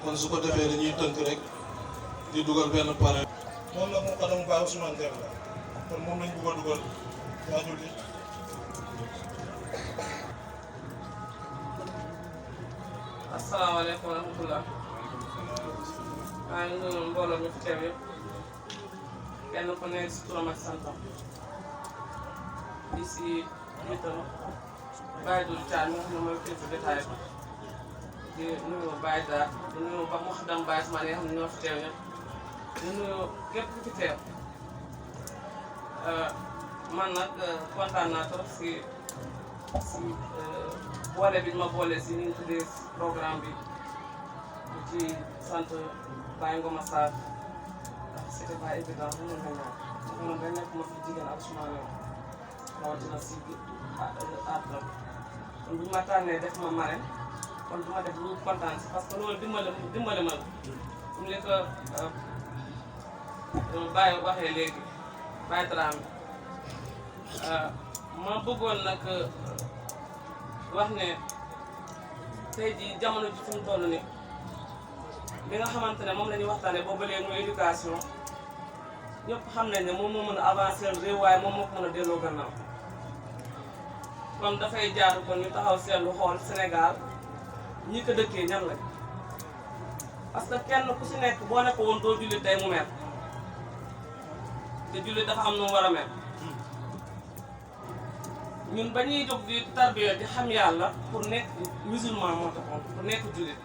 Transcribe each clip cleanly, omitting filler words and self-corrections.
kon su ko defee dañuy tënk rek di dugal benn pare. moom nag mu xadam Baye Ousmane Deme la kon moom lañ bëgg a dugal yaa julli. asalaamaaleykum wa rahmatulah. maa ngi nuyu mbooloo mi fi teew yëpp kenn ku nekk si turam ak santam di si jiital Baye Doudou Thiam mi nga xam ne mooy kilifa détail bi di nuyu Baye Dar di nuyu ba mu xadam Baye Ousmane yi nga xam ne ñoo fi teew ñëpp di nuyu képp ku fi teew man nag kontaan naa trop si boole bi ma boole si ni ñu tuddee programme bi di ci sant Baye Ngoma Sarr ndax c'était pas évident mu mën na ñaar moom day nekk ma fi jigéen ak Ousmane yow rawatina si aat la kon bu ñu ma tànnee def ma marraine kon du ma def lu kontaan si parce que loolu dimbali ma comme li ko Baye waxee léegi Baye Dramé ma bëggoon nag wax ne tey jii jamono ji fi mu toll nii li nga xamante ne moom la ñuy waxtaanee boobu ba léegi muy éducation ñëpp xam nañ ne moom moo mën a avancer réew waaye moom moo ko mën a delloo gannaaw kon dafay jaadu kon ñu taxaw seetlu xool Sénégal ñi ko dëkkee ñan lañ parce que kenn ku si nekk boo nekk woon doo jullit tey mu mer te jullit dafa am nu mu war a mel. ñun ba ñuy jóg di tarbiya di xam yàlla pour nekk musulman moo taxoon pour nekk jullit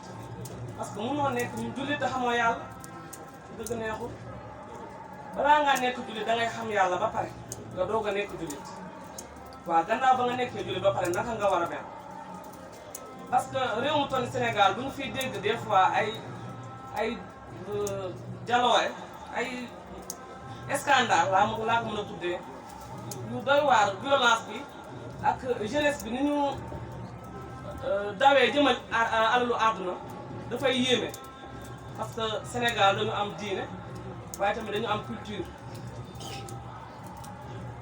parce que mënoo nekk ñu jullit te xamoo yàlla dëgg neexul balaa ngaa nekk jullit dangay xam yàlla ba pare nga doog a nekk jullit waaw gannaaw ba nga nekkee jullit ba pare naka nga war a mel parce que réew mu toll Sénégal bu ñu fiy dégg des fois ay jaloore ay scandale laa ko mën a tuddee yu doy waar violence bi ak jeunesse bi ni ñu dawee jëmal alalu àdduna dafay yéeme parce que Sénégal dañu am diine waaye tamit dañu am culture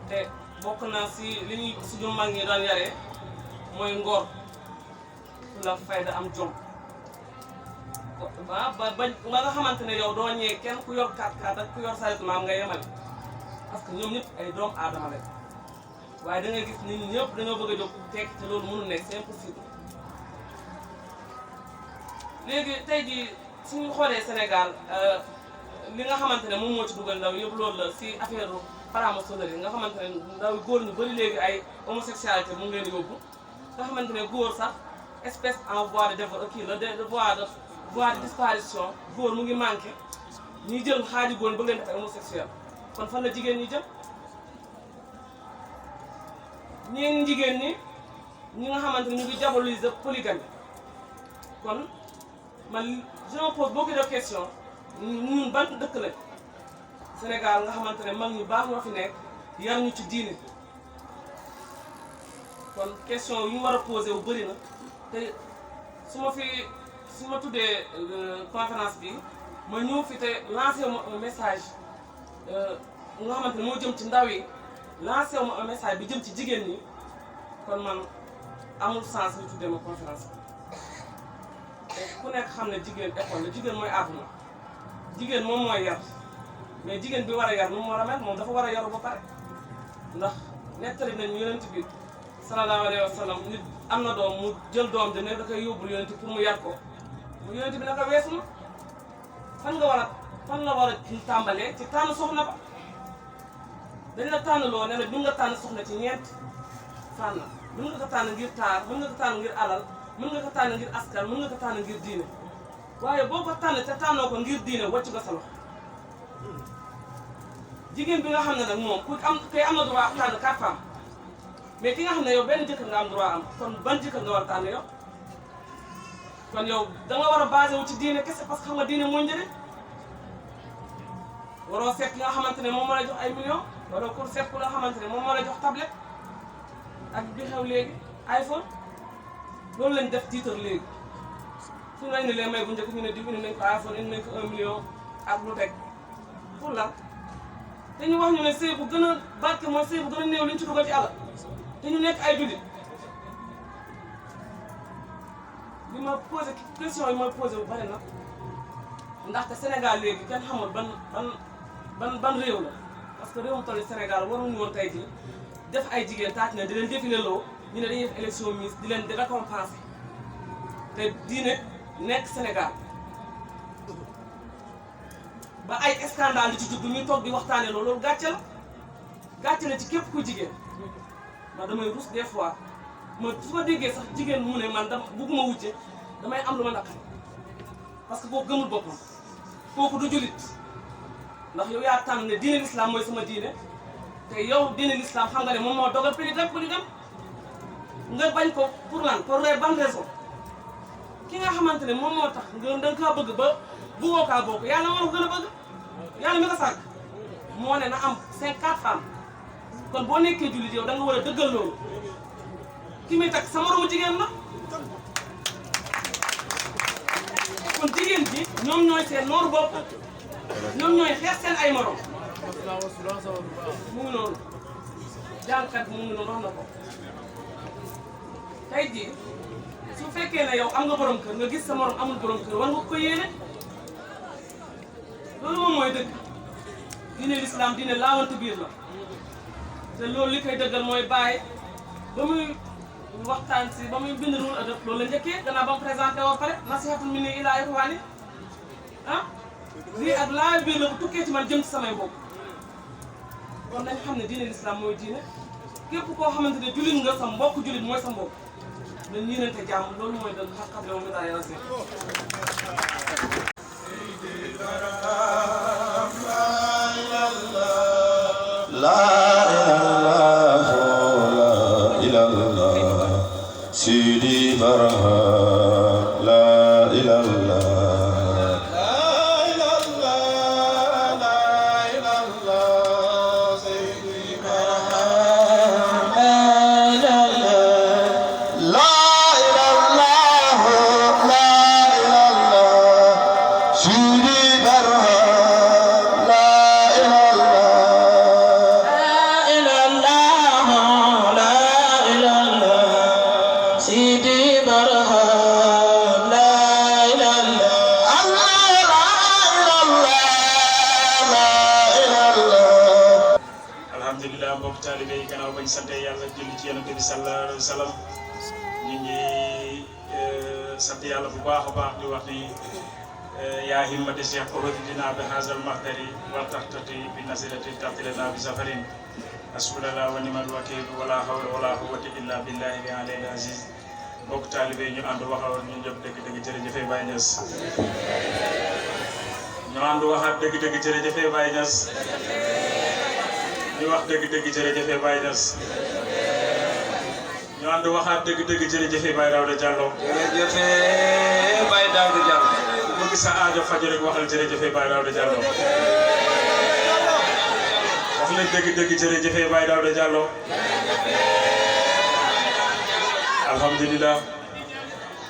te bokk na si li ñuy suñu mag ñi daan yaree mooy ngor su la fayda am jom ba nga xamante ne yow doo ñëwee kenn ku yor 4x4 ak ku yor saret maam nga yemale parce que ñoom ñëpp ay doomu aadama lañ waaye da ngay gis nit ñi ñëpp dañoo bëgg a jóg tekki te loolu mënul nekk c'est impossible. léegi tey jii suñu xoolee Sénégal li nga xamante ne moom moo ci dugal ndaw yëpp loolu la si affaire franc-maçonnerie nga xamante ne ndaw góor ñu bëri léegi ay homosexualité mu ngi leen yóbbu nga xamante ne góor sax espèce en voie de développement kii la voie de disparition góor mu ngi manqué ñuy jël xaaji góor bëgg leen def ay homosexuel kon fan la jigéen ñi jëm. ñeen jigéen ñi nga xamante ni ñu ngi diaboliser polygamie kon man je me pose beaucoup de questions ñun ban dëkk lañ Sénégal nga xamante ne mag ñu baax ñoo fi nekk yar ñu ci diine kon question yu ñu war a posé wu bëri na te su ma tuddee conférence bi ma ñëw fi te lancé ma un message nga xamante ne moo jëm ci ndaw yi lancé wu ma un message bi jëm ci jigéen ñi kon man amul sens ñu tuddee ma conférence te ku nekk xam ne jigéen école la jigéen mooy àdduna jigéen moom mooy yar mais jigéen bi war a yar nu mu war a mel moom dafa war a yaru ba pare ndax nettali nañu yonent bi sallallahu alayhi wa sallam nit am na doom mu jël doom de ne da koy yóbbul yonent pour mu yar ko mu yonent bi naka weesu na fan la war a tàmbalee ci tànn soxna ba dañ la tànn loo ne la mën nga tànn soxna ci ñeent fànn mën nga ko tànn ngir taar mën nga ko tànn ngir alal mën nga ko tànn ngir askan mën nga ko tànn ngir diine waaye boo ko tànn te tànnoo ko ngir diine wàcc nga sa loxo jigéen bi nga xam ne nag moom kay am na droit tànn 4 femmes mais ki nga xam ne yow benn jëkkër nga am droit am kon ban jëkkër nga war a tànn yow kon yow da nga war a basé wu ci diine kese parce que xam nga diine mooy njëriñ waroo seet ki nga xamante ne moom moo lay jox ay millions waroo ko seet ku nga xamante ne moom moo lay jox tablette ak bi xew léegi iPhone loolu lañ def titre léegi su ñu indi leen may bu njëkk ñu ne diw indi nañ ko iPhone indi nañ ko 1 million ak lu teg pour lan te ñu wax ñu ne sëy bu gën a barke mooy sëy bu gën a néew li ñu ci dugal ci àll te ñu nekk ay jullit li ma posé question yi mooy posé bu bari na ndaxte Sénégal léegi kenn xamul ban réew la parce que réew mu toll Sénégal waruñu woon tey jii def ay jigéen taat na di leen défilé loo ñu ne dañuy def élection Miss di leen di récompenser te diine nekk Sénégal ba ay scandale di ci juddu ñuy toog di waxtaanee loolu gàcce la ci képp ku jigéen man damay rus des fois su ma déggee sax jigéen mu ne man bugguma wujje damay am lu ma naqari parce que kooku gëmul boppam kooku du jullit ndax yow yaa tànn ne diine l'islam mooy sama diine te yow diine l'islam xam nga ne moom moo dogal polygame nga bañ ko pour lan pour les bonnes raisons ki nga xamante ne moom moo tax nga kaa bëgg ba buggoo kaa bokk yàlla moo la ko gën a bëgg yàlla mi ko sàkk moo ne na am 54 femmes kon boo nekkee jullit yow da nga war a dëggal loolu ki muy takk sa moromu jigéen la kon jigéen ji ñoom ñooy seen nooru bopp ñoom ñooy xeex seen ay morom mu ngi noonu jàngkat bi mu ngi noonu wax na ko tey jii su fekkee ne yow am nga borom kër nga gis sa morom amul borom kër war nga ko yéene loolu moom mooy dëgg diine l'islam diine laawante biir la te loolu li koy dëggal mooy bàyyi ba muy waxtaan si ba muy bind ruul adab loolu la njëkkee gannaaw ba mu présenté woo pare nasihatul minni ilaa ixwaani lii ak laa biir la bu tukkee ci man jëm ci samay mbokk kon nañ xam ne diine l'islam mooy diine képp koo xamante ne jullit nga sa mbokk jullit mooy sa mbokk nañ ñiinante jàmm loolu mooy dëgg xam-xam yow mi daal yàlla si Sidi Barham, la ilallah. sante yàlla julli ci yonent bi sallallahu alayhi wa sallam ñu ngi sant yàlla bu baax a baax di wax ni yaa himmati cheikh orodidina bi hasal mahdari wa taxtati bi nasirati taftilena bi safarin asbunallah wa nimal wakil wala hawla wala quwwata illa billahi bi alil aziz mbokk taalibe ñu ànd waxawoon ñu ñëpp dëgg-dëgg jërëjëfe Baye Niass ñu ànd waxaat dëgg-dëgg jërëjëfe Baye Niass ñu wax dëgg-dëgg jërëjëfe Baye Niass ñu ànd waxaat dëgg-dëgg jërëjëfe Baye Daouda Diallo. jërëjëfe Baye Daouda Diallo. ku bëgg sa aajo faju rek waxal jërëjëfe Baye Daouda Diallo. wax leen dëgg-dëgg jërëjëfe Baye Daouda Diallo. alhamdulilah.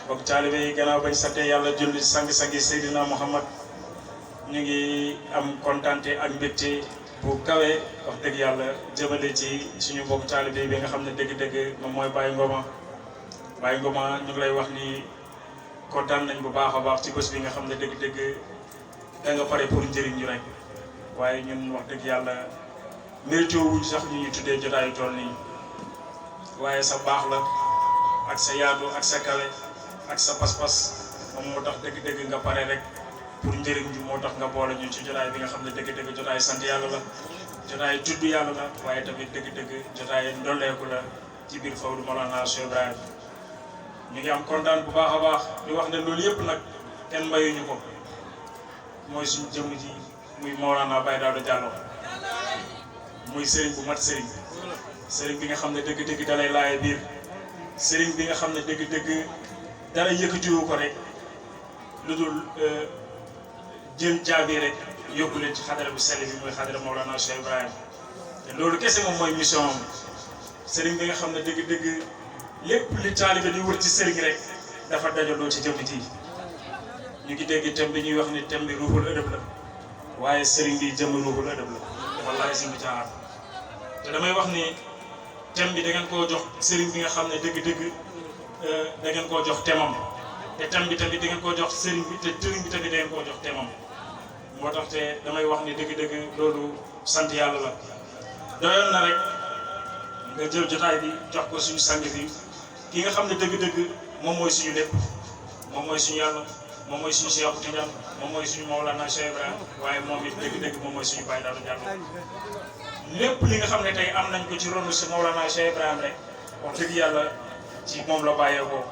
mbokk taalibe yi gannaaw bañ sante yàlla julli sang-sangi Seydina Muhammad ñu ngi am kontante ak mbégte bu kawe wax dëgg yàlla jëmale ci suñu mbokk taalibe bi nga xam ne dëgg-dëgg moom mooy Baye Ngoma Baye Ngoma ñu ngi lay wax ni kontaan nañ bu baax a baax ci bés bi nga xam ne dëgg-dëgg da nga pare pour njëriñ ñu rek waaye ñun wax dëgg yàlla mérité wuñ sax ñu tuddee jotaayu tool nii waaye sa baax la ak sa yaatu ak sa kawe ak sa pas-pas moom moo tax dëgg-dëgg nga pare rek pour njëriñ bi moo tax nga boole ñu ci jotaay bi nga xam ne dëgg-dëgg jotaay sant yàlla la jotaay tudd yàlla la waaye tamit dëgg-dëgg jotaay ndolleeku la ci biir Fawdu Mawlana Cheikh Ibrahim ñu ngi am kontaan bu baax a baax di wax ne loolu yëpp nag kenn mayuñu ko mooy suñu jëmm ji muy Mawlana Baye Daouda Diallo muy sëriñ bu mat sëriñ bi nga xam ne dëgg-dëgg dalay laaye biir sëriñ bi nga xam ne dëgg-dëgg dara yëkkatiwu ko rek lu dul jël jaabi rek yóbbu leen ci xadara bu sell bi mooy xadara Mawlana Cheikh Ibrahim te loolu kese moom mooy mission am sëriñ bi nga xam ne dëgg-dëgg lépp li taalibe di wër ci sëriñ rek dafa dajaloo ci jëmm ji ñu ngi dégg thème bi ñuy wax ni thème bi ruuxul ëdëb la waaye sëriñ bi jëmm ruuxul ëdëb la wallahi si mu caaxaan te damay wax ni thème bi da ngeen koo jox sëriñ bi nga xam ne dëgg-dëgg da ngeen koo jox temam te thème bi tamit da ngeen koo jox sëriñ bi te sëriñ bi tamit da ngeen koo jox temam moo tax te damay wax ni dëgg-dëgg loolu sant yàlla la doyoon na rek nga jël jotaay bi jox ko suñu sang bi ki nga xam ne dëgg-dëgg moom mooy suñu lépp moom mooy suñu yàlla moom mooy suñu Cheikh Tidiane moom mooy suñu Mawlana Cheikh Ibrahim waaye moom it dëgg-dëgg moom mooy suñu Baye Daouda Diallo lépp li nga xam ne tey am nañ ko ci ronu si Mawlana Cheikh Ibrahim rek wax dëgg yàlla ci moom la bàyyeekoo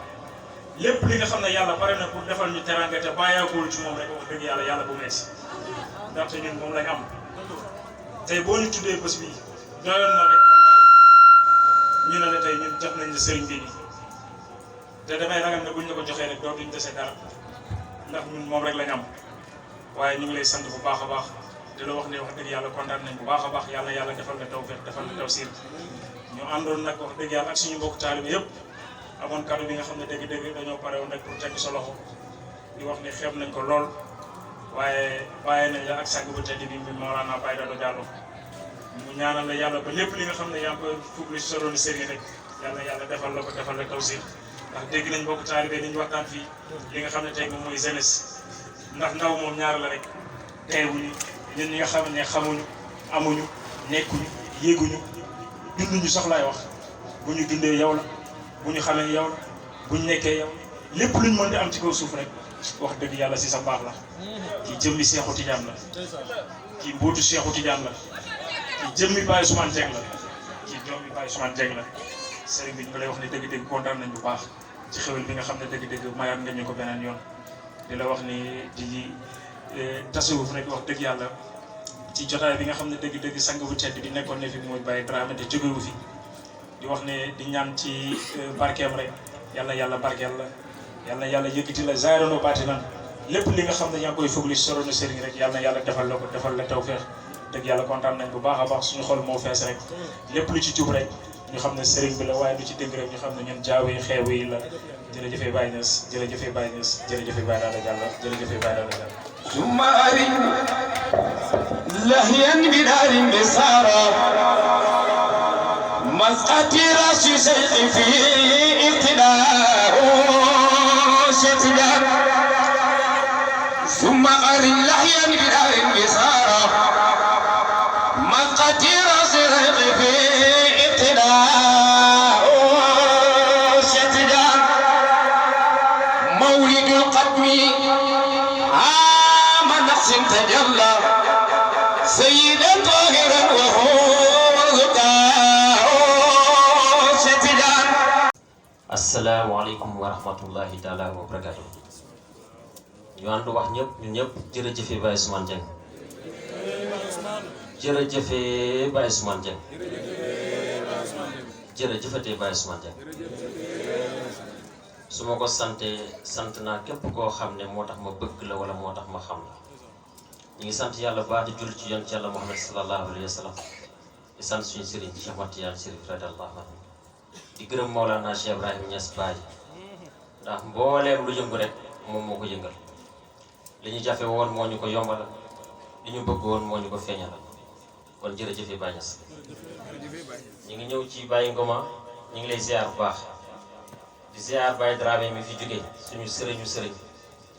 lépp li nga xam ne yàlla pare na pour defal ñu teranga te bàyyeekool ci moom rek wax dëgg yàlla bu mees ndaxte ñun moom lañ am tey boo ñu tuddee bés bi doyoon na rek ñu ne la tey ñun jox nañ la sëriñ bi nii te damay ragal ne buñ la ko joxee rek dootuñ dese dara ndax ñun moom rek lañ am waaye ñu ngi lay sant bu baax a baax di la wax ne wax dëgg yàlla kontaan nañ bu baax a baax yàlla defal la tawfeex defal la tawsiir ñu àndoon nag wax dëgg yàlla ak suñu mbokk taalibe yëpp amoon kàddu bi nga xam ne dëgg-dëgg dañoo pare woon rek pour teg sa loxo di wax ne xeeb nañ ko lool waaye bàyyi nañ la ak sàgg bu tedd bi mi Mawlana Baye Daouda Diallo mu ñaanal la yàlla ba lépp li nga xam ne yaa ngi koy fugli si sa doon sëriñ rek yàlla defal la ko defal la tawsiir ndax dégg nañ mbokk taalibe dañu waxtaan fii li nga xam ne tey moom mooy jeunesse ndax ndaw moom ñaar la rek teewuñu ñun ñi nga xam ne xamuñu amuñu nekkuñu yéeguñu dunduñu sax laay wax bu ñu dundee yow la bu ñu xamee yow la bu ñu nekkee yow lépp luñ mën di am ci kaw suuf rek wax dëgg yàlla si sa baax la kii jëmmi Seexu Tijaan la kii mbootu Seexu Tijaan la kii jëmmi Baye Ousmane Dieng la kii doomi Baye Ousmane Dieng la sëriñ bi ñu lay wax ne dëgg-dëgg kontaan nañ bu baax ci xewel bi nga xam ne dëgg-dëgg mayaat nga ñu ko beneen yoon di la wax ni di tasawuf rek wax dëgg yàlla ci jotaay bi nga xam ne dëgg-dëgg sang bu tedd bi nekkoon ne fi mooy Baye Dramé te jógewu fi di wax ne di ñaan ci barkeem rek yàlla barkeel la yàlla yëkkati la zaahiraan wa baatinan lépp li nga xam ne yaa ngi koy fugli soroon sëriñ rek yàlla defal la ko defal la tawfeex dëgg yàlla kontaan nañ bu baax a baax suñu xol moo fees rek lépp lu ci jub rek ñu xam ne sëriñ bi la waaye lu ci dëgg rek ñu xam ne ñun jaaw yi xeew yi la jërëjëfee Baye Niass jërëjëfee Baye Niass jërëjëfee Baye Daouda Diallo jërëjëfee Baye Daouda Diallo ثم أرن لهيا بدار بسارة مسقط راس شيخ في اقتداء شتدار ثم أرن لهيا بدار بسارة مسقط راس شيخ في اقتداء شتدار مولد القدم تجلى سيدا طاهرا وهو الغطاء شتجان. السلام عليكم ورحمة الله تعالى وبركاته. ñu ànd wax ñëpp ñun ñëpp jërëjëfe Baye Ousmane Dieng jërëjëfe Baye Ousmane Dieng jërëjëfate Baye Ousmane Dieng su ma ko sant naa képp koo xam ne moo tax ma bëgg la wala moo tax ma xam la ñu ngi sant yàlla baax di julli ci yonent yàlla Muhammad sallallahu alayhi wa sallam di sant suñu sëriñ Cheikh Ahmad Tidiane Chérif radiyallahu anhu di gërëm Mawlana Cheikh Ibrahim Niass Baye ndax mbooleem lu yëngu rek moom moo ko yëngal li ñu jafe woon moo ñu ko yombalal li ñu bëgg woon moo ñu ko feeñalal kon jërëjëf Baye Niass ñu ngi ñëw ci Baye Ngoma ñu ngi lay ziar bu baax di ziar Baye Dramé mi fi jóge suñu sëriñ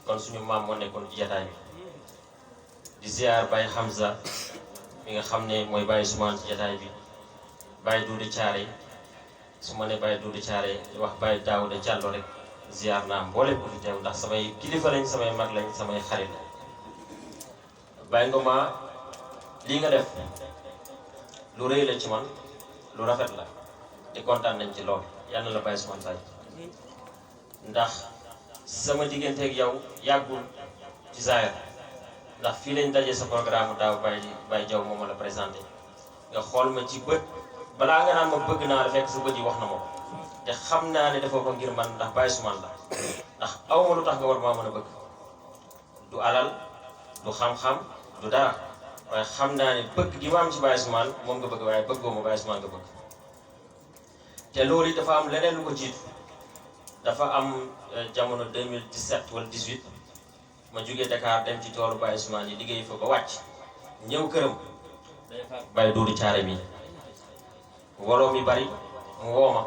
kon suñu maam moo nekkoon ci jataay bi di ziar Baye Hamza mi nga xam ne mooy Baye Ousmane ci jataay bi Baye Doudou Thiaré su ma ne Baye Doudou Thiaré wax Baye Daouda Diallo rek ziar naa mboolem ko fi teew ndax samay kilifa lañ samay mag lañ samay xarit la Baye Ngoma lii nga def lu rëy la ci man lu rafet la te kontaan nañ ci lool yal na la Baye Ousmane Baye ndax sama digganteeg yow yàggul ci zaahir ndax fii lañ dajee sa programme daaw Baye Diaw moom la présenté nga xool ma ci bët balaa nga naan ma bëgg naa la fekk sa bët yi wax na ma te xam naa ne dafa ko ngir man ndax Baye Ousmane la ndax aw ma lu tax nga war maa mën a bëgg du alal du xam-xam du dara waaye xam naa ne bëgg gi ma am ci Baye Ousmane moom nga bëgg waaye bëggoo ma Baye Ousmane nga bëgg te loolu it dafa am leneen lu ko jiitu dafa am jamono 2017 wala 18 ma jógee Dakar dem ci toolu Baye Ousmane yi liggéey fa ba wàcc ñëw këram day fa Baye Doudou Thiaré mi woloo mi bari mu woo ma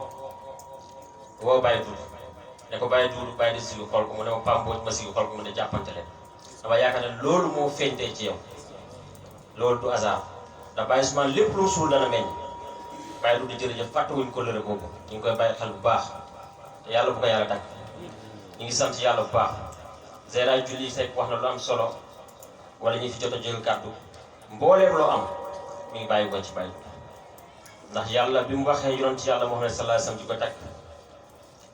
woo Baye Doudou ne ko Baye Doudou Baye di sigu xool ko mu ne ma Pam Mbodj ma sigu xool ko mu ne jàppante leen dama yaakaar ne loolu moo feeñtee ci yow loolu du hasard ndax Baye Ousmane lépp lu suul dana meññ Baye du di jërëjëf fàttewuñ ko lëre boobu ñu ngi koy bàyyi xel bu baax te yàlla bu ko yàlla tàgg ñu ngi sant yàlla bu baax Zeyda Julli Seck wax na lu am solo wala ñi fi jot a jël kàddu mbooleem loo am mi ngi bàyyi ko ci Baye ndax yàlla bi mu waxee yonent ci yàlla Muhammad sallallahu alayhi wasallam di ko tàgg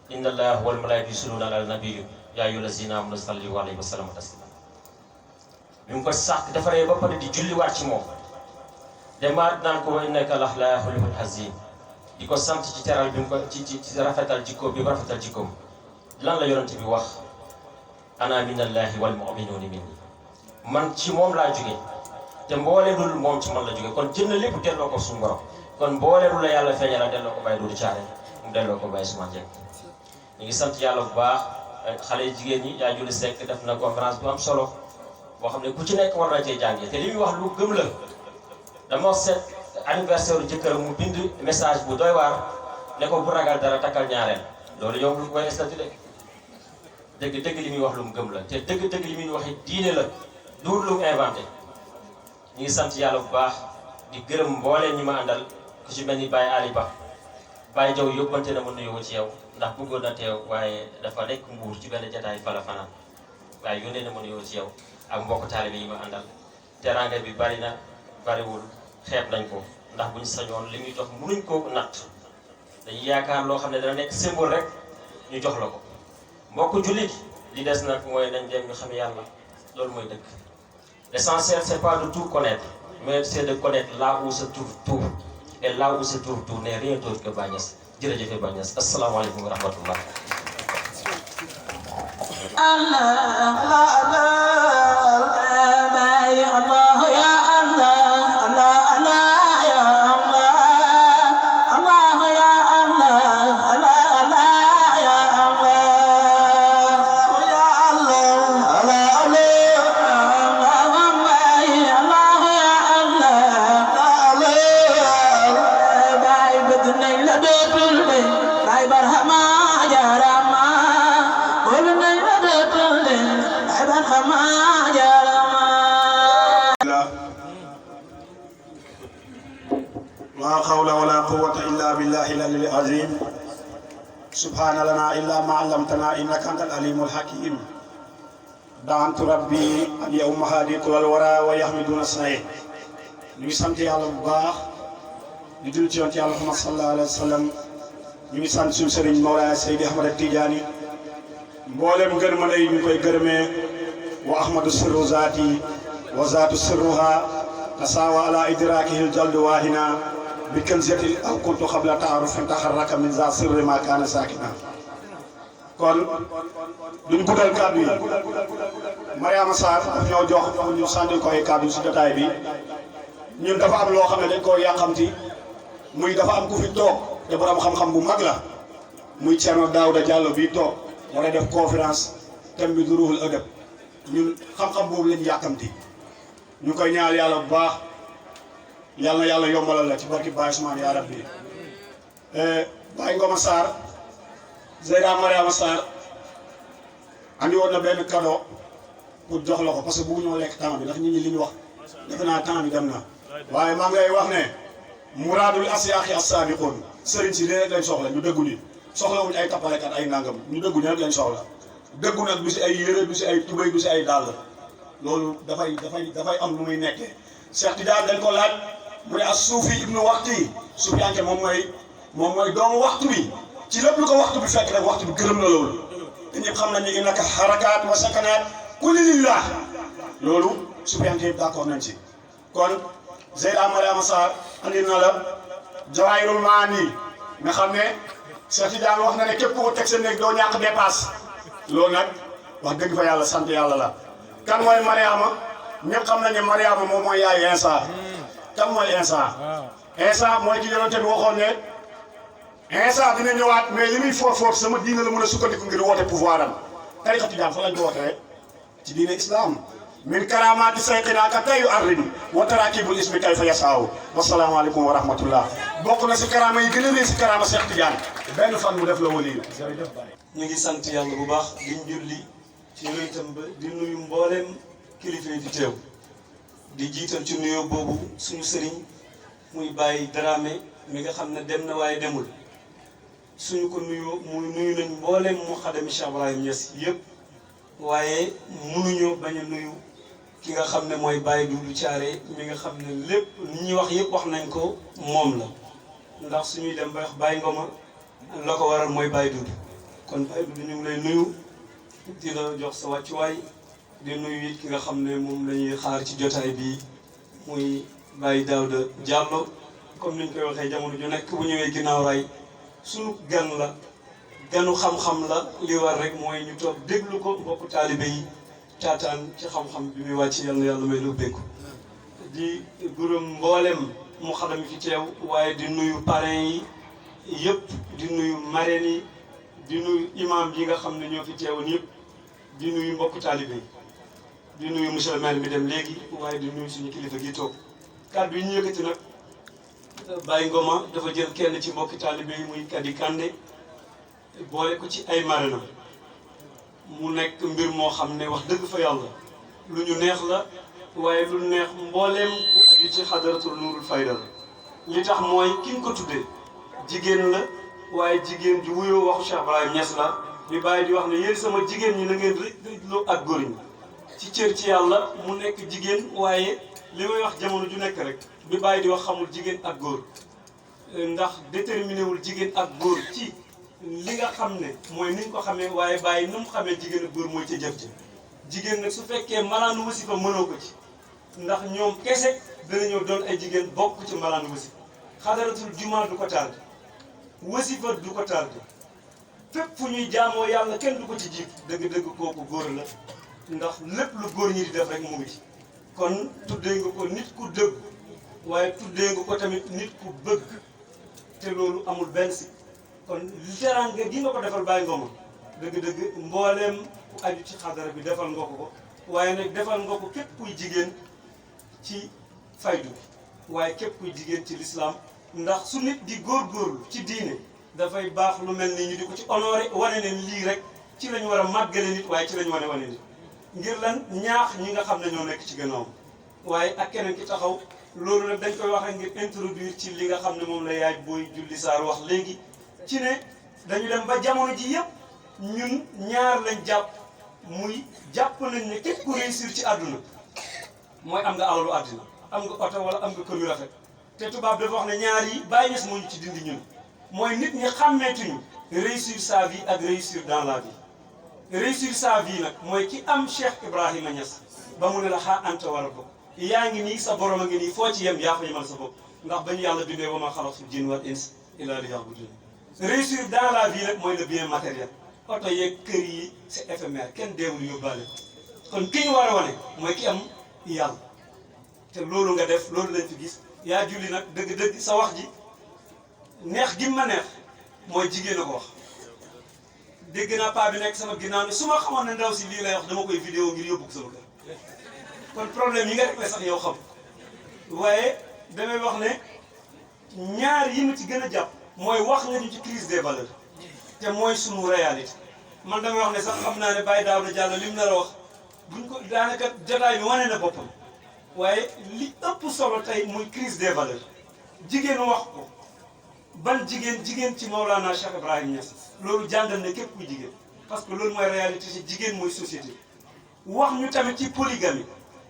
inna allaha wal malaikatu yusalluna ala nabiyyi yaa ayyuhal lazina amanu sallu alayhi wa sallimu taslima bi mu ko sax defaree ba pare di julliwaat ci moom demaat naan ko wa innaka la xuluqul azim di ko sant ci teral bi mu ko ci rafetal jikko bi mu rafetal jikkoom lan la yonent bi wax ana minallahi wal mu'minuna minni man ci moom laa jóge te mboolee dul moom ci man la jóge kon jël na lépp delloo ko suñu borom kon mboolee dul la yàlla feeñal delloo ko Baye Doudou Thiaré mu delloo ko Baye Ousmane Dieng ñu ngi sant yàlla bu baax xale yu jigéen ñi yaa Julli Seck def na conférence bu am solo boo xam ne ku ci nekk war na cee jàngee te li muy wax lu gëm la dama seet anniversaire jëkkër mu bind message bu doy waar ne ko bu ragal dara takkal ñaareel loolu yow lu koy statut dëgg li muy wax lu mu gëm la te dëgg li muy waxee diine la duur lu mu inventé ñu ngi sant yàlla bu baax di gërëm mbooleen ñi ma àndal ku ci mel ni Baye Ali Ba Baye Jaw yóbbante na ma nuyoo ci yow ndax bëggoon na teew waaye dafa nekk Mbuur ci benn jataay fala fanaan waaye yónnee na ma nuyoo ci yow ak mbokk taalibe yi ma àndal teraanga bi bari na bariwul xeeb nañ ko ndax buñ sañoon li muy jox mënuñ ko natt dañuy yaakaar loo xam ne dana nekk symbole rek ñu jox la ko mbokk jullit li des nag mooy nañ dem ñu xam yàlla loolu mooy dëgg l'essentiel c'est pas de tout connaître mais c'est de connaître là où se trouve tout et là où se trouve tout n'est rien d'autre que Baye Niass jërëjëf Baye Niass asalaamaaleykum wa rahmatullah العظيم سبحان لنا إلا ما علمتنا إنك أنت العليم الحكيم دعانت ربي أن يوم هاديت والورى ويحمدون سنيه نيجي سانت يالله بو باخ دي جول تي يالله محمد صلى الله عليه وسلم نيجي سانت سون سيرن مولانا سيدي احمد التجاني مبولم گرم lay ñu koy gërmé wa ahmadu sirru zati wa zatu sirruha tasawa ala idrakihi al-jald wahina بكنزة أو كنت قبل تعرف تحرك من ذا سر ما كان ساكنا كون duñ guddal kàddu yi Mariama Sarr daf ñoo jox ñu sànni ko ay kàddu si jotaay bi ñun dafa am loo xam ne dañ koo yàqamti muy dafa am ku fi toog te borom xam-xam bu mag la muy Thierno Daouda Diallo bii toog war a def conférence thème bi du ruhul adab ñun xam-xam boobu lañ yàqamti ñu koy ñaal yàlla bu baax yàlla na yàlla yombalal la ci barki Baye Ousmane yaa rabbi Baye Ngoma Sarr Zeyda Mariama Sarr andi woon na benn cadeau pour jox la ko parce que bëggu ñoo lekk temps bi ndax nit ñi li ñu wax defe naa temps bi dem na waaye maa ngi lay wax ne muraadul asyaaqi as-saabiquun sëriñ si rek lañ soxla ñu dëggu ni soxlawuñ ay tappalekat ay nangam ñu dëggu ni rek lañ soxla dëggu nag du si ay yére du si ay tubéy du si ay dàll loolu dafay am lu muy nekkee Cheikh Tidiane dañ ko laaj mu ne as suufi ibnu waxti suufiyanke moom mooy doomu waxtu bi ci lépp lu ko waxtu bi fekk rek waxtu bi gërëm na loolu te ñëpp xam nañ ne innaka harakaat wa sakanaat kulli lillah loolu suufiyanke yëpp d'accord nañ ci kon Zeyda Mariama Sarr andi na la Jawaahirul Maani nga xam ne Cheikh Tidiane wax na ne képp ku ko teg sa néeg doo ñàkk dépasse loolu nag wax dëgg fa yàlla sant yàlla la kan mooy Mariama ñëpp xam nañ ne Mariama moom mooy yaay Insa kan mooy Insa Insa mooy ci yonente bi waxoon ne Insa dina ñëwaat mais li muy foor sama diine la mën a sukkandiku ngir woote pouvoir am tariqa Tijaan fa lañ ko wootee ci diine islam min karamaati sayqina ka tayu arrin wa tarakibul ismi kayfa yasaaw wasalaamaaleykum wa rahmatullah bokk na si karama yi gën a rëy si karama Cheikh Tidiane benn fan mu def la waliyu ñu ngi sant yàlla bu baax di julli ci yonentam ba di nuyu mboolem kilifa yi fi teew di jiital ci nuyoo boobu suñu sëriñ muy Baye Dramé mi nga xam ne dem na waaye demul suñu ko nuyoo muy nuyu nañ mboolem mu xadami Cheikh Ibrahim Niass yëpp waaye munuñu bañ a nuyu ki nga xam ne mooy Baye Doudou Thiaré mi nga xam ne lépp ni ñuy wax yëpp wax nañ ko moom la ndax suñuy dem ba wax Baye Ngoma la ko waral mooy Baye Doudou kon Baye Doudou ñu ngi lay nuyu di la jox sa wàccuwaay di nuyu it ki nga xam ne moom la ñuy xaar ci jotaay bi muy Baye Daouda Diallo comme niñ koy waxee jamono ju nekk bu ñëwee ginnaaw raay suñu gan la ganu xam-xam la li war rek mooy ñu toog déglu ko mbokku taalibe yi taataan ci xam-xam bi muy wàcc yal na yàlla may lu ubbeeku di gërëm mboolem mu xadam fi teew waaye di nuyu parrain yi yëpp di nuyu marraine yi di nuyu imam yi nga xam ne ñoo fi teewoon yëpp di nuyu mbokku taalibe yi di nuyu monsieur le maire mi dem léegi waaye di nuyu suñu kilifa gi toog kàddu yi ñu yëkkati nag Baye Ngoma dafa jël kenn ci mbokki taalibe yi muy Kadi Kande boole ko ci ay marraine mu nekk mbir moo xam ne wax dëgg fa yàlla lu ñu neex la waaye lu neex mbooleem ku aju ci xadaratul nuurul fayda la li tax mooy ki nga ko tuddee jigéen la waaye jigéen ju wuyoo waxu Cheikh Ibrahim Niass la mi bàyyi di wax ne yéen sama jigéen ñi na ngeen rëjloo ak góor ñi ci cër ci yàlla mu nekk jigéen waaye li may wax jamono ju nekk rek bi bàyyi di wax xamul jigéen ak góor ndax déterminé wul jigéen ak góor ci li nga xam ne mooy ni ñu ko xamee waaye bàyyi nu mu xamee jigéen ak góor mooy ca jëf ji jigéen nag su fekkee malaanu wasifa mënoo ko ci ndax ñoom kese danañoo doon ay jigéen bokk ci malaanu wasifa xadaratul jumaa du ko tardé wasifa du ko tardé fépp fu ñuy jaamoo yàlla kenn du ko ci jiitu dëgg-dëgg kooku góor la ndax lépp lu góor ñi di def rek mu ngi ci kon tuddee nga ko nit ku dëgg waaye tuddee nga ko tamit nit ku bëgg te loolu amul benn si kon teraanga gi nga ko defal Baye Ngoma dëgg-dëgg mbooleem ku aju ci xadara bi defal nga ko waaye nag defal nga ko képp kuy jigéen ci faydu bi waaye képp kuy jigéen ci lislaam ndax su nit di góorgóorlu ci diine dafay baax lu mel ni ñu di ko ci honoré wane ne lii rek ci lañu war a màggale nit waaye ci lañu wane nit ngir lan ñaax ñi nga xam ne ñoo nekk ci gannaaw waaye ak keneen ki taxaw loolu nag dañ koy wax rek ngir introduire ci li nga xam ne moom la yaay booy julli saar wax léegi ci ne dañu dem ba jamono ji yëpp ñun ñaar lañ jàpp muy jàpp nañ ne képp ku réussir ci àdduna mooy am nga alalu àdduna am nga oto wala am nga kër yu rafet te tubaab dafa wax ne ñaar yi bàyyi ñes moo ñu ci dindi ñun mooy nit ñi xàmmeetuñu réussir sa vie ak réussir dans la vie réussir sa vie nag mooy ki am Cheikh Ibrahima Niass ba mu ne la xaa anta war a bokk yaa ngi nii sa borom a ngi nii foo ci yem yaa fa yemal sa bopp ndax ba ñu yàlla bindee wa maa xalaqtul jinna wal insa illaa liya'buduun réussir dans la vie nag mooy le bien matériel oto yeeg kër yi c'est éphémère kenn deewul yóbbaale kon ki ñu war a wane mooy ki am yàlla te loolu nga def loolu lañ fi gis yaa julli nag dëgg-dëgg sa wax ji neex gi ma neex mooy jigéen a ko wax dégg naa paa bi nekk sama ginnaaw ne su ma xamoon ne ndaw si lii lay wax dama koy vidéo ngir yóbbu ko sama kër kon problème yi nga rek la sax yow xam waaye damay wax ne ñaar yi ma ci gën a jàpp mooy wax nga ñu ci crise des valeurs te mooy sunu réalité man damay wax ne sax xam naa ne Baye Daouda Diallo li mu nar a wax buñ ko daanaka jotaay bi wane na boppam waaye li ëpp solo tey muy crise des valeurs jigéen wax ko ban jigéen ci Maulana Cheikh Ibrahim Niass loolu jàngal ne képp kuy jigéen parce que loolu mooy réalité ci jigéen mooy société wax ñu tamit ci polygamie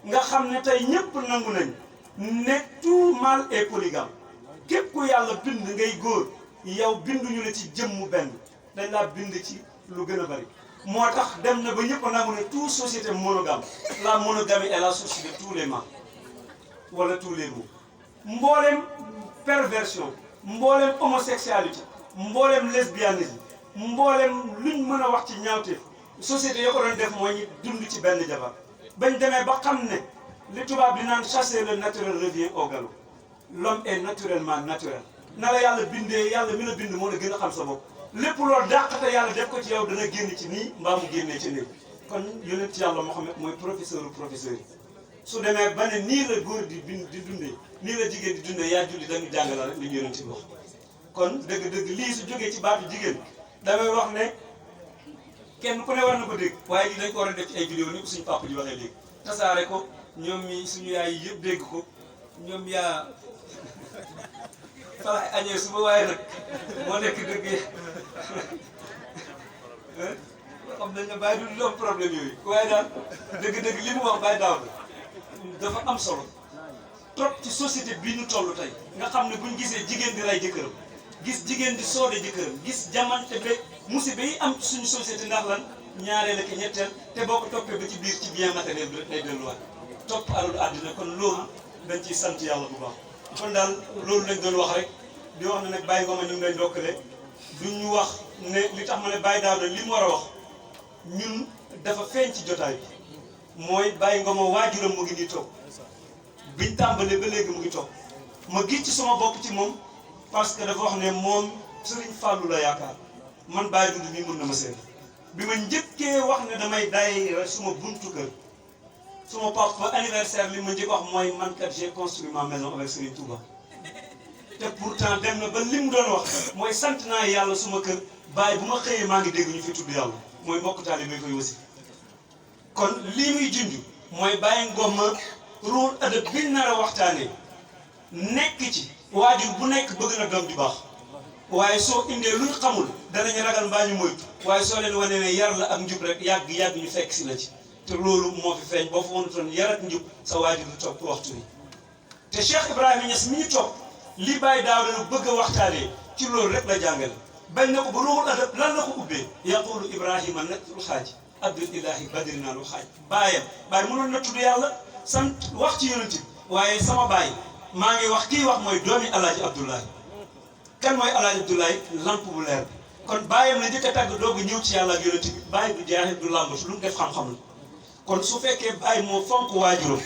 nga xam ne tey ñëpp nangu nañ ne tout mâle est polygame képp ku yàlla bind ngay góor yow binduñu la ci jëmmu benn dañ laa bind ci lu gën a bari moo tax dem na ba ñëpp nangu ne toute société monogame la monogamie est la source de tous les mâles wala tous les maux mbooleem perversion mbooleem homosexualité mbooleem lesbianisme mbooleem luñ mën a wax ci ñaawteef société yoo ko doon def mooy ñu dund ci benn jabar bañ demee ba xam ne li tubaab di naan chasser le naturel revient au galop l'homme est naturellement naturel na la yàlla bindee yàlla mi la bind moo la gën a xam sa bopp lépp loolu dàqate yàlla def ko ci yow dana génn ci nii mbaa mu génnee ci nii kon yonent yàlla Muhammad mooy professeur yi su demee ba ne nii la góor di dundee nii la jigéen di dundee yaa julli dañu jàngala rek li ñu yonent wax kon dëgg-dëgg lii su jógee ci baatu jigéen damay wax ne kenn ku ne war na ko dégg waaye lii dañ ko war a def ci ay vidéo ni ko suñu papa ji waxee léegi tasaare ko ñoom ñi suñu yaay yi yëpp dégg ko ñoom yaa falaay añee suba waaye nag moo nekk dëgg xam nañ ne bàyyi du doom problème yooyu waaye daal dëgg-dëgg li mu wax bàyyi daaw dafa am solo trop ci société bi ñu toll tey nga xam ne buñ gisee jigéen di rey jëkkëram gis jigéen di soode jëkkëram gis jamante ba musiba yi am suñu société ndax lan ñaareel ak ñetteel te boo ko toppee ba ci biir ci bien matériel bi rek lay delluwaat topp alalu àddina kon loolu dañ ciy sant yàlla bu baax kon daal loolu lañ doon wax rek di wax ne nag Baye Ngoma ñu ngi lay ndokkale duñ ñu wax ne li tax ma ne Baye Daouda li mu war a wax ñun dafa feeñ ci jotaay bi mooy Baye Ngoma waajuram mu ngi nii toog biñ tàmbalee ba léegi mu ngi toog ma gis ci sama bopp ci moom parce que dafa wax ne moom Serigne Fallou la yaakaar man Baye Doudou mii mën na ma seen bi ma njëkkee wax ne damay daayira suma buntu kër suma papa anniversaire li ma njëkk wax mooy man kat j'ai construit ma maison avec Serigne Touba te pourtant dem na ba li mu doon wax mooy sant naa yàlla suma kër Baye bu ma xëyee maa ngi dégg ñu fi tudd yàlla mooy mbokk taalibe koy wasi kon lii muy junj mooy Baye Ngoma ruul adab bi nar a waxtaanee nekk ci waajur bu nekk bëgg na doom di baax waaye soo indee luñ xamul danañu ragal mbaa ñu moytu waaye soo leen wane ne yar la ak njub rek yàgg ñu fekk si la ci te loolu moo fi feeñ boo fa wanutoon yar ak njub sa waajur du topp waxtu wi te Cheikh Ibrahima Niass mi ñu topp li Baye Daouda nag bëgg a waxtaanee ci loolu rek la jàngale bañ na ko ba ruuxul adab lan la ko ubbee yaqulu Ibrahima natul xaaj abdulilahi badrina lu xaaj baayam Baye mënoon na tudd yàlla sant wax ci yonent bi waaye sama baay maa ngi wax kii wax mooy doomi alaaji Abdoulaye kan mooy alaaji Abdoulaye lamp bu leer bi kon baayam la njëkk a tàgg doog a ñëw ci yàlla ak yonent bi Baye du jaaxit du làmbatu lu mu def xam-xam la kon su fekkee Baye moo fonk waajuram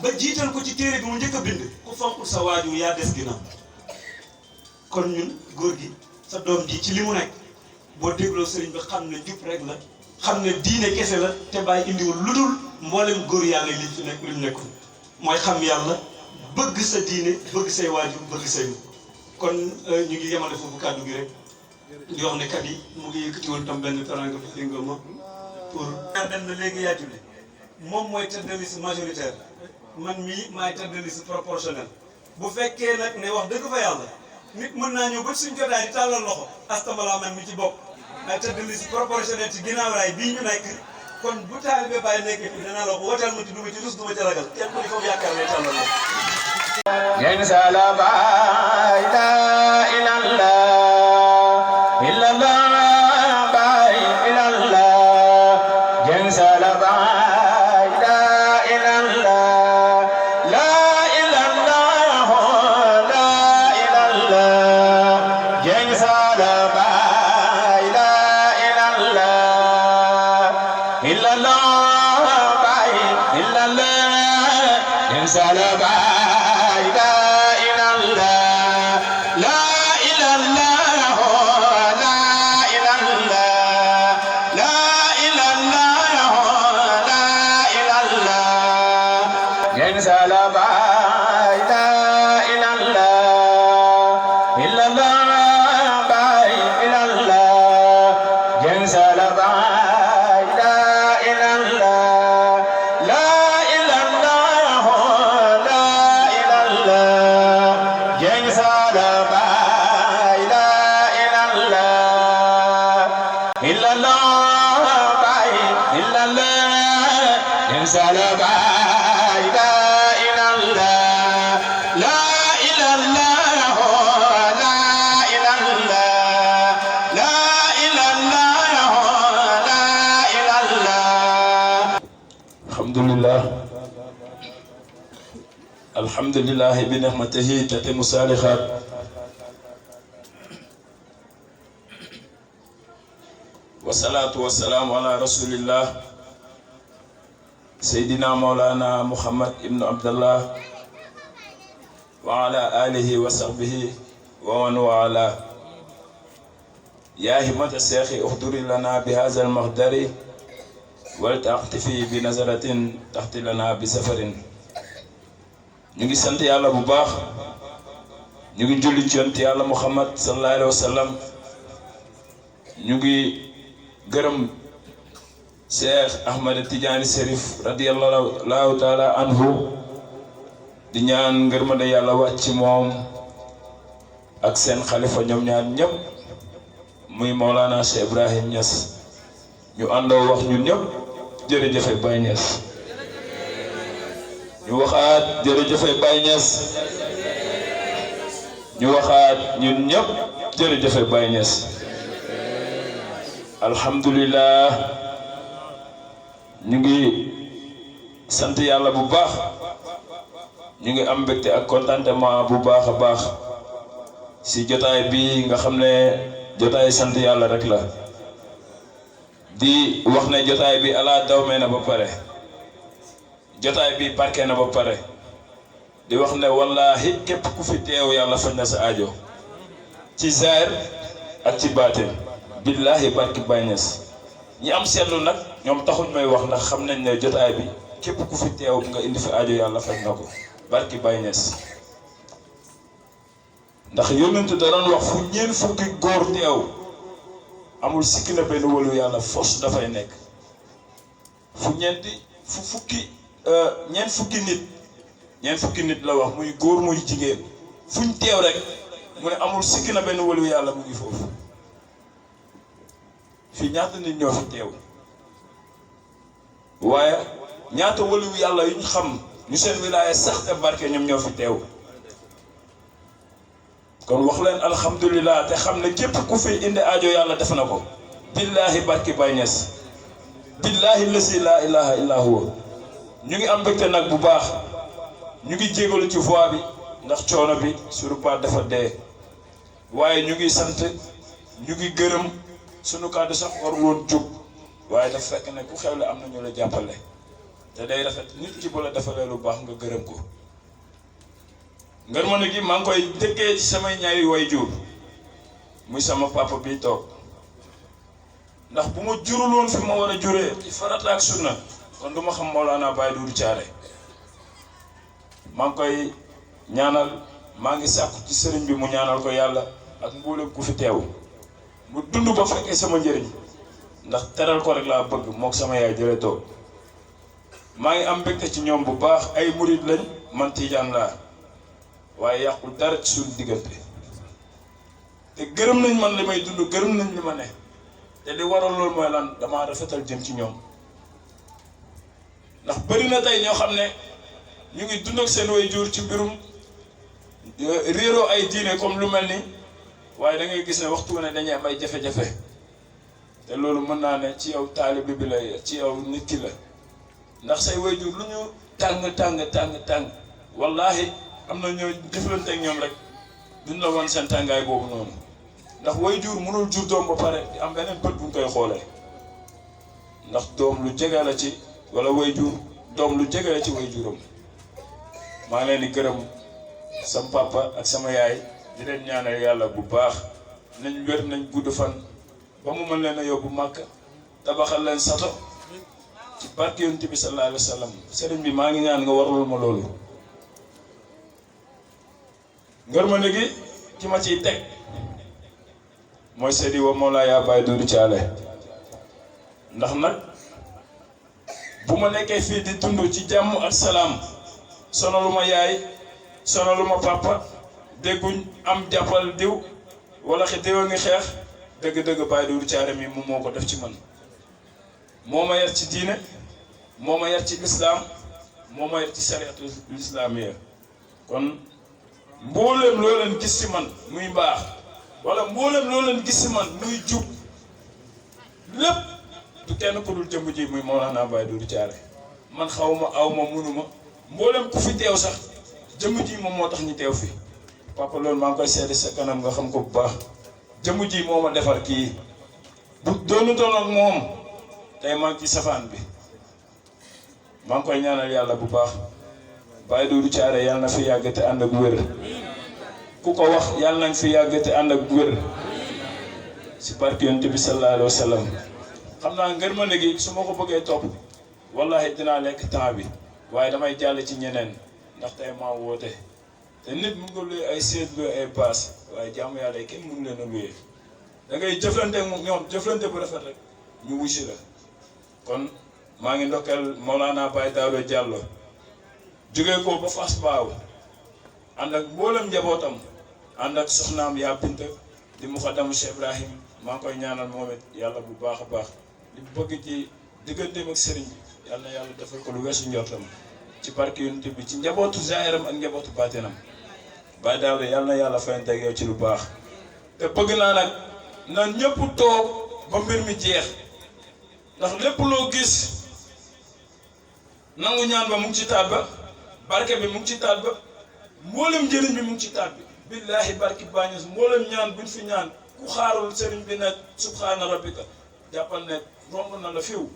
ba jiital ko ci téere bi mu njëkk a bind ku fonkul sa waajur yaa des ginnaaw kon ñun góor gi sa doom ji ci li mu nekk boo dégloo sëriñ bi xam ne jub rek la xam ne diine kese la te Baye indiwul lu dul mboolem góor yàlla li fi nekk lu ñu nekkul mooy xam yàlla bëgg sa diine bëgg say waajur bëgg say kon ñu ngi yemale foofu kàddu gi rek di wax ne kat yi mu ngi yëkkati woon tam benn teranga bi nga ma pour dem na léegi yaa julli moom mooy tête de liste majoritaire man mii maay tête de liste proportionnel bu fekkee nag ne wax dëgg fa yàlla nit mën naa ñëw ba suñ jotaay di tàllal loxo astamala man mi ci bopp ay tête de liste proportionnel ci ginnaaw raay bii ñu nekk kon bu taalibe Baye nekk fi danaa la ko wooteel ma ci duma ci rus duma ci ragal kenn ku ne foog yaakaar ne tàllal loxo yen sala Baye la ilallah illallah Baye ilallah yen sala Baye la ilallah la ilallah la ilallah yen sala Baye la ilallah illallah Baye illallah yen sala Baye alhamdulillahi bi ni'matihi tatimmu salihat wassalatu wassalamu ala rasulillah sayyidina maulana muhammad ibn abdullah wa ala alihi wa sahbihi wa man wala ya himmata shaykhi uhduri lana bi hadha al mahdari wal taqtifi bi nazaratin tahti lana bi safarin ñu ngi sant yàlla bu baax ñu ngi julli ci yonent yàlla muhammad sallallahu alayhi wa sallam ñu ngi gërëm Cheikh Ahmad Tidiane Serif radiyallahu taala anhu di ñaan ngërmande yàlla wàcc ci moom ak seen xalifa ñoom ñaar ñëpp muy Maulana Cheikh Ibrahim Niass ñu àndoo wax ñun ñëpp jërëjëfe Baye Niass ñu waxaat jërëjëfe Baye Niass ñu waxaat ñun ñëpp jërëjëfe Baye Niass alhamdulillah ñu ngi sant yàlla bu baax ñu ngi am mbégte ak contentement bu baax a baax si jotaay bi nga xam ne jotaay sant yàlla rek la di wax ne jotaay bi ala dawme na ba pare jotaay bi barke na ba pare di wax ne wallahi képp ku fi teew yàlla faj na sa aajo ci zaahir ak ci baatin billahi barki Baye Niass ñi am seetlu nag ñoom taxuñ may wax ndax xam nañ ne jotaay bi képp ku fi teew nga indi fi aajo yàlla faj na ko barki Baye Niass ndax yónnent da doon wax fu ñeen fukki góor teew amul sikki na benn wëlu yàlla fos dafay nekk fu ñeent fukki nit la wax muy góor muy jigéen fuñ teew rek mu ne amul sikki na benn wëlu yàlla mu ngi foofu fii ñaata nit ñoo fi teew waaye ñaata wëlu yàlla yu ñu xam ñu seen wilaaya sax te barke ñoom ñoo fi teew kon wax leen alhamdulilah te xam ne képp ku fi indi aajo yàlla def na ko billahi barki Baye Niass billahi lasi laa ilaha illa huwa ñu ngi am mbégte nag bu baax ñu ngi jégalu ci voix bi ndax coono bi sur pas dafa dee waaye ñu ngi sant ñu ngi gërëm sunu kàddu sax war woon jóg waaye dafa fekk ne ku xewle am na ñu la jàppale te day rafet nit ki bu la defalee lu baax nga gërëm ko ngërmande gi maa ngi koy dëkkee ci samay ñaari waajur muy sama papa bi toog ndax bu ma juruloon fi ma war a juree ci farata ak sunna kon du ma xam Maulana Baye Doudou Thiaré maa ngi koy ñaanal maa ngi sàkku ci sëriñ bi mu ñaanal ko yàlla ak mboolem ku fi teew mu dund ba fekkee sama njëriñ ndax teral ko rek laa bëgg mook sama yaay jële toog maa ngi am mbégte ci ñoom bu baax ay murid lañ man Tijaan laa waaye yàqul dara ci suñu diggante te gërëm nañ man li may dund gërëm nañ li ma ne te li waral loolu mooy lan damaa rafetal jëm ci ñoom ndax bëri na tey ñoo xam ne ñu ngi dund ak seen waajur ci mbirum réeroo ay diine comme lu mel ni waaye da ngay gis ne waxtu ne dañuy am ay jafe-jafe te loolu mën naa ne ci yow taalibe bi la ci yow nit ki la ndax say waajur lu ñu tàng wallahi am na ñoo jëflante ak ñoom rek duñ la woon seen tàngaay boobu noonu ndax waajur mënul jur doom ba pare di am beneen bët bu ñu koy xoolee ndax doom lu jege la ci wala waajur doom lu jege la ci waajuram maa ngi leen di gërëm sama papa ak sama yaay di leen ñaanal yàlla bu baax nañ wér nañ gudd fan ba mu mën leen a yóbbu Màkka tabaxal leen sato ci barke Yonent bi sallallahu alayhi wa sallam sëriñ bi maa ngi ñaan nga warul ma loolu ngërmande gi ki ma ciy teg mooy Seydi wa Mawlaaya Baye Doudou Thiaré ndax nag bu ma nekkee fii di dund ci jàmm ak salaam sonaluma yaay sonaluma papa dégguñ am jàppal diw wala diw a ngi xeex dëgg-dëgg Baye Doudou Thiaré mi moom moo ko def ci man moo ma yar ci diine moo ma yar ci lislaam moo ma yar ci sariatu lislaamiya kon mboolem loo leen gis ci man muy baax wala mboolem loo leen gis ci man muy jub lépp du kenn ku dul jëmb ji muy Maulana Baye Doudou Thiaré man xaw ma aw ma munuma mboolem ku fi teew sax jëmb ji moom moo tax ñu teew fi papa loolu maa ngi koy seede sa kanam nga xam ko bu baax jëmb ji moo ma defar kii bu doonu doon ak moom tey maa ngi ci safaan bi maa ngi koy ñaanal yàlla bu baax Baye Doudou Thiaré yàlla na fi yàgg te ànd ak wér ku ko wax yàlla nañ fi yàgg te ànd ak wér si barke Yonent bi sallallahu alayhi wa sallam xam naa ngërmande gi su ma ko bëggee topp wallahi dinaa lekk temps bi waaye damay jàll ci ñeneen ndax tey maa woote te nit mu nga luy ay seet luy ay baas waaye jaamu yàlla kenn mënu leen a luyee da ngay jëflante ak ñoom jëflante bu rafet rek ñu wusi la kon maa ngi ndokkeel Mawlana Baye Daouda Diallo jógee ko ba Fass Baaw ànd ak mboolem njabootam ànd ak soxnaam yaa Binta di muxaddamu Cheikh Ibrahim maa ngi koy ñaanal moom it yàlla bu baax a baax li bëgg ci digganteem ak sëriñ bi yàlla na yàlla defal ko lu weesu njortam ci barke yonent bi ci njabootu zaahiram ak njabootu baatinam Baye Daouda yàlla na yàlla fayante ak yow ci lu baax te bëgg naa nag na ñëpp toog ba mbir mi jeex ndax lépp loo gis nangu ñaan ba mu ngi ci taat ba barke bi mu ngi ci taat ba mboolem njëriñ bi mu ngi ci taat bi billaahi barki bàññis mboolem ñaan buñ fi ñaan ku xaarul sëriñ bi ne subhaana rabbika jàppal ne romb na la fiw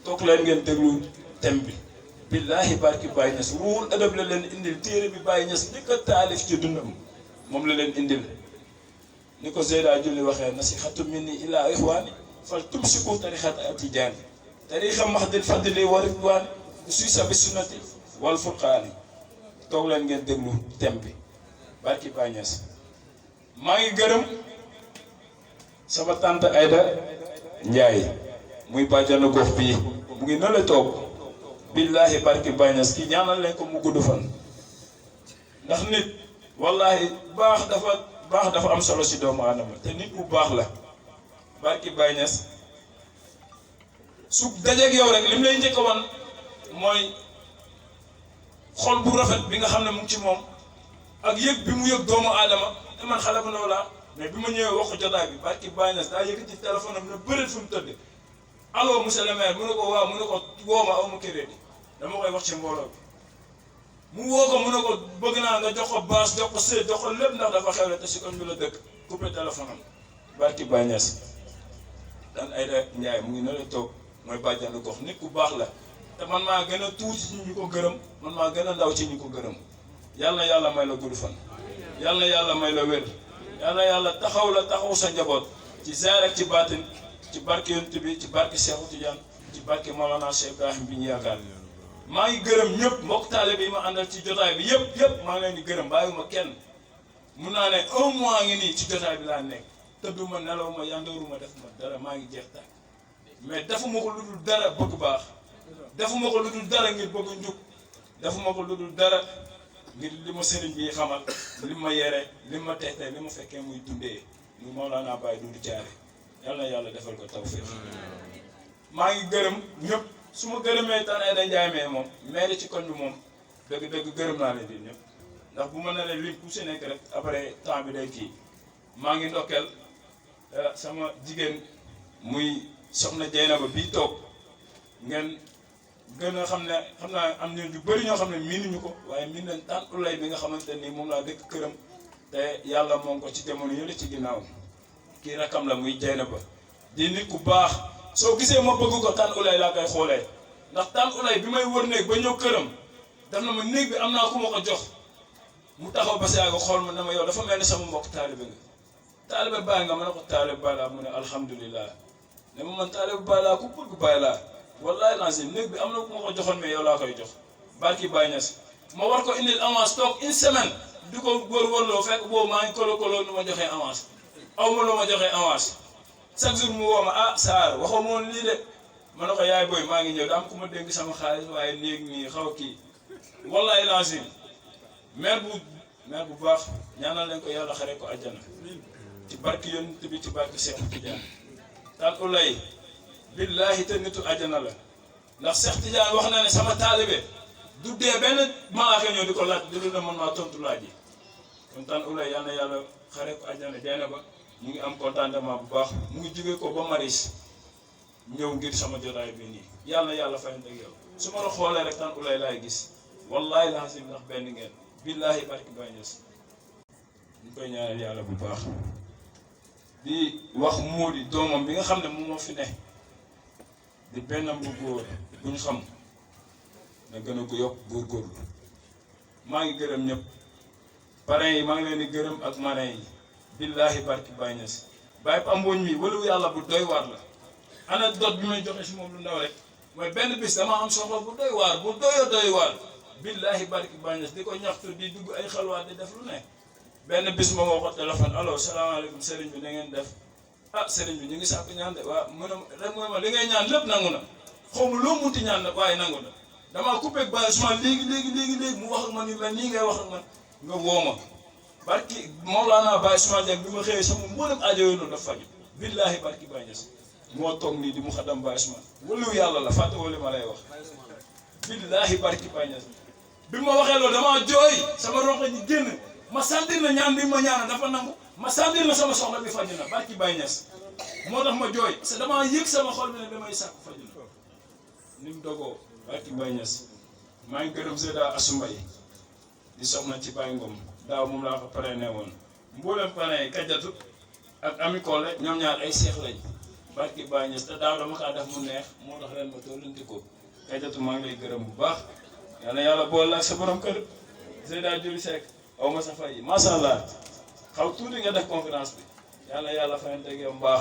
toog leen ngeen déglu thème bi billaahi barki bàññis ruul adab la leen indil téere bi bàññis njëkk a taalif ci dundam moom la leen indil ni ko Zeyda Julli waxee nasihatu minni ilaa ixwaani fal tumsiku tarixat atijaani tarixa mahdil fadli wa ridwaani usuy sa bi sunnati wal furqaani toog leen ngeen déglu thème bi barki bàññis maa ngi gërëm sama tante Aïda Ndiaye muy bàjjanu gox bii mu ngi nële toog billaahi barki bàññis ki ñaanal leen ko mu gudd fan ndax nit wallahi baax dafa am solo si doomu aadama te nit bu baax la barki bàññis su dajeeg yow rek lim lay njëkk a wan mooy xol bu rafet bi nga xam ne mu ngi ci moom ak yëg bi mu yëg doomu aadama te man xale bu ndaw laa mais bi ma ñëwee wax ko jotaay bi barki bàññis daa yëkkati téléphone am ne bëreet fu mu tëdd allo monsieur le maire mu ne ko waaw mu ne ko woo ma aw ma crédit dama koy wax ci mbooloo bi mu woo ko mu ne ko bëgg naa nga jox ko baas jox ko sëy jox ko lépp ndax dafa xewle te si koñ bi la dëkk coupé téléphone am barki bàññis dan Aïda Ndiaye mu ngi ne la toog mooy bàjjanu gox nit ku baax la te man maa gën a tuuti ci ñu ko gërëm man maa gën a ndaw ci ñu ko gërëm yàlla na yàlla may la gudd fan yàlla na yàlla may la wér yàlla na yàlla taxaw sa njaboot ci zaahir ak ci baatin ci barke yonent bi ci barke Cheikh Tidiane ci barke Mawlana Cheikh Ibrahim bi ñu yaakaar maa ngi gërëm ñëpp mbokk taalibe yi ma àndal ci jotaay bi yëpp maa ngi leen di gërëm bàyyiwuma kenn mun naa ne 1 mois ngi nii ci jotaay bi laa nekk tëdduma nelawuma yandooruma defuma dara maa ngi jeex tàkk mais defuma ko lu dul dara bëgg baax defuma ko lu dul dara ngir bëgg njub defuma ko lu dul dara ngir li ma sëriñ bi xamal li ma yere li ma teetee li ma fekkee muy dundee muy Mawlana Baye Doudou Thiaré yàlla na yàlla defal ko tawfiq maa ngi gërëm ñëpp su ma gërëmee tan Aïda Ndiaye mais moom maire ci koñ bi moom dëgg gërëm naa leen di ñëpp ndax bu ma nee lim ku si nekk rek après temps bi day kii maa ngi ndokkeel sama jigéen muy soxna Jeynaba bii toog ngeen gën a xam naa am na ñu bëri ñoo xam ne miinuñu ko waaye miin nañ tànn ulay bi nga xamante ni moom laa dëkk këram te yàlla moom ko ci jamono yële ci ginnaaw kii rakam la muy Jeynaba di nit ku baax soo gisee ma bëgg ko tànn ulay laa koy xoolee ndax tànn ulay bi may wër néeg ba ñëw këram daf na ma néeg bi am naa ku ma ko jox mu taxaw ba saa xool ma ne ma yow dafa mel ni sama mbokk taalibe nga taalibe Baay nga ma ne ko taalibe Baay laa mu ne alhamdulilah ne ma man taalibe Baay laa ku bëgg Baay laa wallahi lazim néeg bi am na ku ma ko joxoon mais yow laa koy jox barki Baay Ñas ma war ko indil avance toog 1 semaine di ko wër-wërloo fekk boobu maa ngi kolo nu ma joxee avance aw ma lu ma joxee avance chaque jour mu woo ma ah Saar waxoo ma woon lii de ma ne ko yaay booy maa ngi ñëw daa am ku ma dénk sama xaalis waaye néeg nii xaw a kii wallahi lazim maire bu baax ñaanal leen ko yàlla xare ko àjjana ci barki yonent bi ci barki Cheikh Tidiane tan ulay billahi te nitu àjjana la ndax Cheikh Tidiane wax na ne sama taalibe du dee benn malaaka ñëw di ko laaj di na man maa tontu laaj yi kon tan ulay yal na yàlla xare ko àjjana Jeynaba mu ngi am contentement bu baax mu ngi jóge ko ba Maris ñëw ngir sama jotaay bi nii yàlla na yàlla fayante ak yow su ma la xoolee rek tan ulay laay gis wallahi lazim ndax benn ngeen billahi barki Baay Ñas ñu koy ñaanal yàlla bu baax di wax Móodi doomam bi nga xam ne moom moo fi ne di bennam bu góor bu ñu xam na gën a ko yokk góorgóorlu maa ngi gërëm ñëpp parrain yi maa ngi leen di gërëm ak marraine yi billahi barki Baay Ñas Baay Pambooñ mi walu yàlla bu doy waar la anecdote bi may joxe si moom lu ndaw rek mooy benn bis dama am soxla bu doy waar bu doy waar billahi barki Baay Ñas di ko ñaxtu di dugg ay xalwaat di def lu ne benn bis ma woo ko téléphone allo salaamaaleykum sëriñ bi na ngeen def ah sëriñ bi ñu ngi sàkk ñaan de waaw mu ne rek mooy ma li ngay ñaan lépp nangu na xaw ma loo munti ñaan nag waaye nangu na damaa coupé ak Baye Ousmane léegi mu wax ak man ni la nii ngay wax ak man nga woo ma barki Mawlana Baye Ousmane Dieng bi ma xëyee sama mboolem aajo yooyu noonu dafa faju billaahi barki Baye Niass moo toog nii di mu xadam Baye Ousmane waliyu yàlla la fàtte wala ma lay wax billaahi barki Baye Niass bi ma waxee loolu damaa jooy sama ronko ñi génn ma sentir na ñaan bi ma ñaana dafa nangu ma sentir na sama soxla bi faju na barki Baye Niass moo tax ma jooy parce que damaa yëg sama xol bi ne damay sàkk faju na ni mu dogoo barki Baye Niass maa ngi gërëm Zeyda Assou Mbaye di soxna ci Baye Ngom daaw moom laa ko parrainé woon mboolem parrain yi Kajatu ak Ami Kole ñoom ñaar ay seex lañ barki Baye Niass te daaw dama kaa def mu neex moo tax ren ma tollanti ko Kajatu maa ngi lay gërëm bu baax yal na yàlla boole la sa borom kër Zeyda Juli Seck aw ma sa fay macha allah xaw tuuti nga def conférence bi yal na yàlla fayanteeg yow mbaax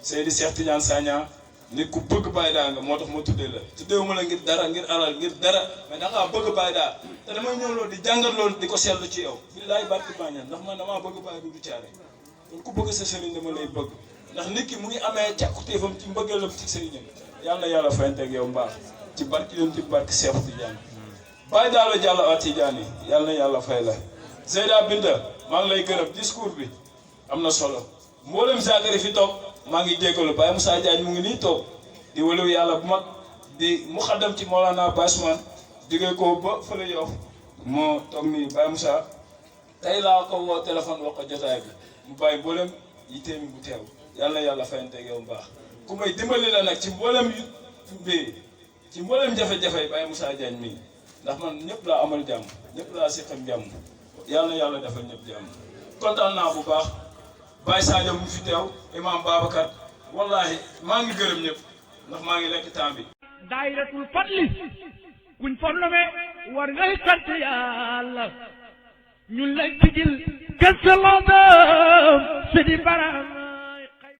Seydi Cheikh Tidiane Sagna nit ku bëgg Baye daa nga moo tax ma tuddee la tuddee ma la ngir dara ngir alal ngir dara mais da ngaa bëgg Baye daa te damay ñëw loolu di jàngat loolu di ko seetlu ci yow billaay barki Baye Niass ndax man damaa bëgg Baye du caare kon ku bëgg sa sëriñ dama lay bëgg ndax nit ki mu ngi amee càkkutéefam ci mbëggeelam ci sëriñam yàlla na yàlla fayanteeg yow mbaax ci barki yoon ci barki Cheikh Tidiane Baye daa la jàll a Tidiane yi yàlla na yàlla fay la Zeyda Binda maa ngi lay gërëm discours bi am na solo mboolem Zakari fi toog maa ngi jégalu Baye Moussa Diagne mu ngi nii toog di waliw yàlla bu mag di mu xaddam ci Mawlana Baye Ousmane jógee ko ba fële Yoff moo toog nii Baye Moussa tey laa ko woo téléphone wax ko jotaay bi mu bàyyi mboolem yitteem bu teew yàlla na yàlla fayanteeg yow mbaax ku may dimbali la nag ci mboolem bi ci mboolem jafe-jafe Baye Moussa Diagne mii ndax man ñëpp laa amal jàmm ñëpp laa seqal jàmm yàlla na yàlla defal ñëpp jàmm kontaan naa bu baax Baye Sadio mu fi teew Imam Babacar wallahi maa ngi gërëm ñëpp ndax maa ngi lekk temps bi daayiratul fadli kuñ fornome war ngay sant yàlla ñun lay tijil kese la dem Sidi Baram